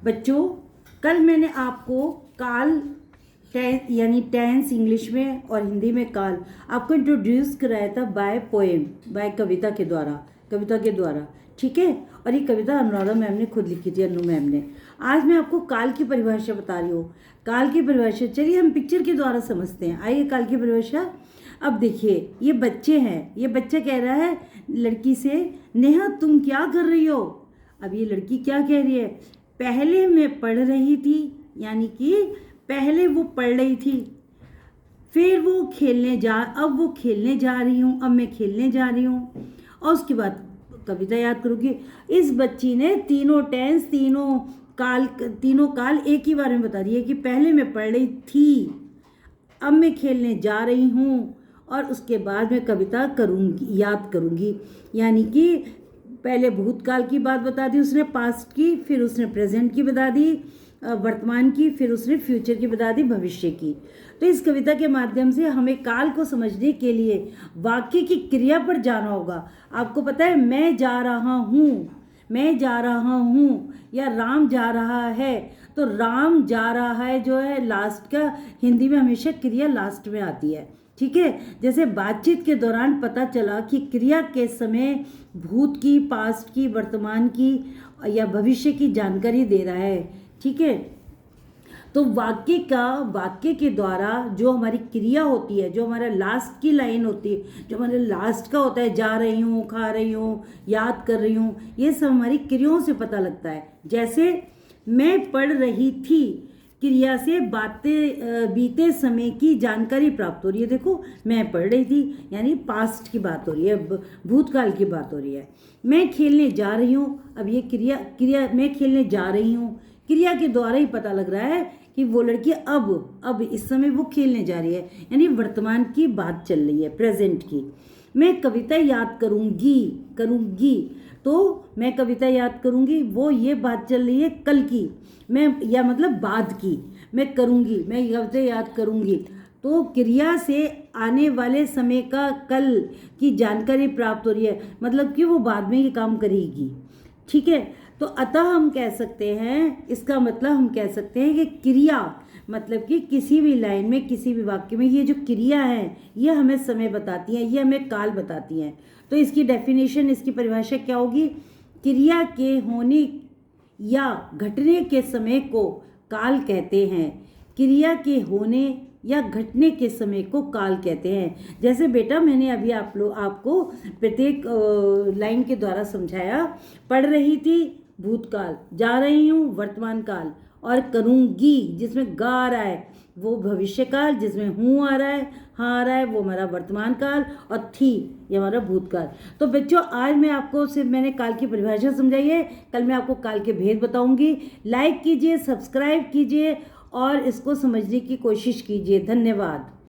बच्चों, कल मैंने आपको काल यानी टेंस इंग्लिश में और हिंदी में काल आपको इंट्रोड्यूस कराया था बाय पोएम, बाय कविता के द्वारा। ठीक है। और ये कविता अनुराधा मैम ने खुद लिखी थी, अनु मैम ने। आज मैं आपको काल की परिभाषा बता रही हूँ। काल की परिभाषा चलिए हम पिक्चर के द्वारा समझते हैं। आइए काल की परिभाषा। अब देखिए, ये बच्चे हैं। ये बच्चा कह रहा है लड़की से, नेहा तुम क्या कर रही हो। अब ये लड़की क्या कह रही है, पहले मैं पढ़ रही थी, यानी कि पहले वो पढ़ रही थी, फिर अब वो खेलने जा रही हूँ, अब मैं खेलने जा रही हूँ। और उसके बाद कविता याद करोगी। इस बच्ची ने तीनों टेंस, तीनों काल एक ही बार में बता दिए कि पहले मैं पढ़ रही थी, अब मैं खेलने जा रही हूँ, और उसके बाद मैं कविता याद करूँगी। यानी कि पहले भूतकाल की बात बता दी उसने, पास्ट की, फिर उसने प्रेजेंट की बता दी, वर्तमान की, फिर उसने फ्यूचर की बता दी, भविष्य की। तो इस कविता के माध्यम से हमें काल को समझने के लिए वाक्य की क्रिया पर जाना होगा। आपको पता है, मैं जा रहा हूँ या राम जा रहा है, तो राम जा रहा है जो है लास्ट का, हिंदी में हमेशा क्रिया लास्ट में आती है। ठीक है। जैसे बातचीत के दौरान पता चला कि क्रिया के समय भूत की, पास्ट की, वर्तमान की या भविष्य की जानकारी दे रहा है। ठीक है। तो वाक्य के द्वारा जो हमारी क्रिया होती है, जो हमारा लास्ट की लाइन होती है, जो हमारे लास्ट का होता है, जा रही हूँ, खा रही हूँ, याद कर रही हूँ, ये सब हमारी क्रियाओं से पता लगता है। जैसे मैं पढ़ रही थी, क्रिया से बीते समय की जानकारी प्राप्त हो रही है। देखो, मैं पढ़ रही थी यानी पास्ट की बात हो रही है, भूतकाल की बात हो रही है। मैं खेलने जा रही हूँ, अब ये क्रिया मैं खेलने जा रही हूँ, क्रिया के द्वारा ही पता लग रहा है कि वो लड़की अब इस समय वो खेलने जा रही है, यानी वर्तमान की बात चल रही है, प्रेजेंट की। मैं कविता याद करूँगी, तो मैं कविता याद करूँगी, वो ये बात चल रही है कल की, मैं या मतलब बाद की। मैं कविता याद करूँगी, तो क्रिया से आने वाले समय का कल की जानकारी प्राप्त हो रही है, मतलब कि वो बाद में ये काम करेगी। ठीक है। तो अतः हम कह सकते हैं, इसका मतलब हम कह सकते हैं कि क्रिया मतलब कि किसी भी लाइन में, किसी भी वाक्य में ये जो क्रिया है, ये हमें समय बताती हैं, ये हमें काल बताती हैं। तो इसकी डेफिनेशन, इसकी परिभाषा क्या होगी, क्रिया के होने या घटने के समय को काल कहते हैं। क्रिया के होने या घटने के समय को काल कहते हैं। जैसे बेटा मैंने अभी आपको प्रत्येक लाइन के द्वारा समझाया। पढ़ रही थी भूतकाल, जा रही हूँ वर्तमान काल, और करूँगी जिसमें गा आ रहा है वो भविष्य काल, जिसमें हूँ आ रहा है, हाँ आ रहा है, वो हमारा वर्तमान काल, और थी ये हमारा भूतकाल। तो बच्चों, आज मैं आपको सिर्फ मैंने काल की परिभाषा समझाई है। कल मैं आपको काल के भेद बताऊंगी। लाइक कीजिए, सब्सक्राइब कीजिए और इसको समझने की कोशिश कीजिए। धन्यवाद।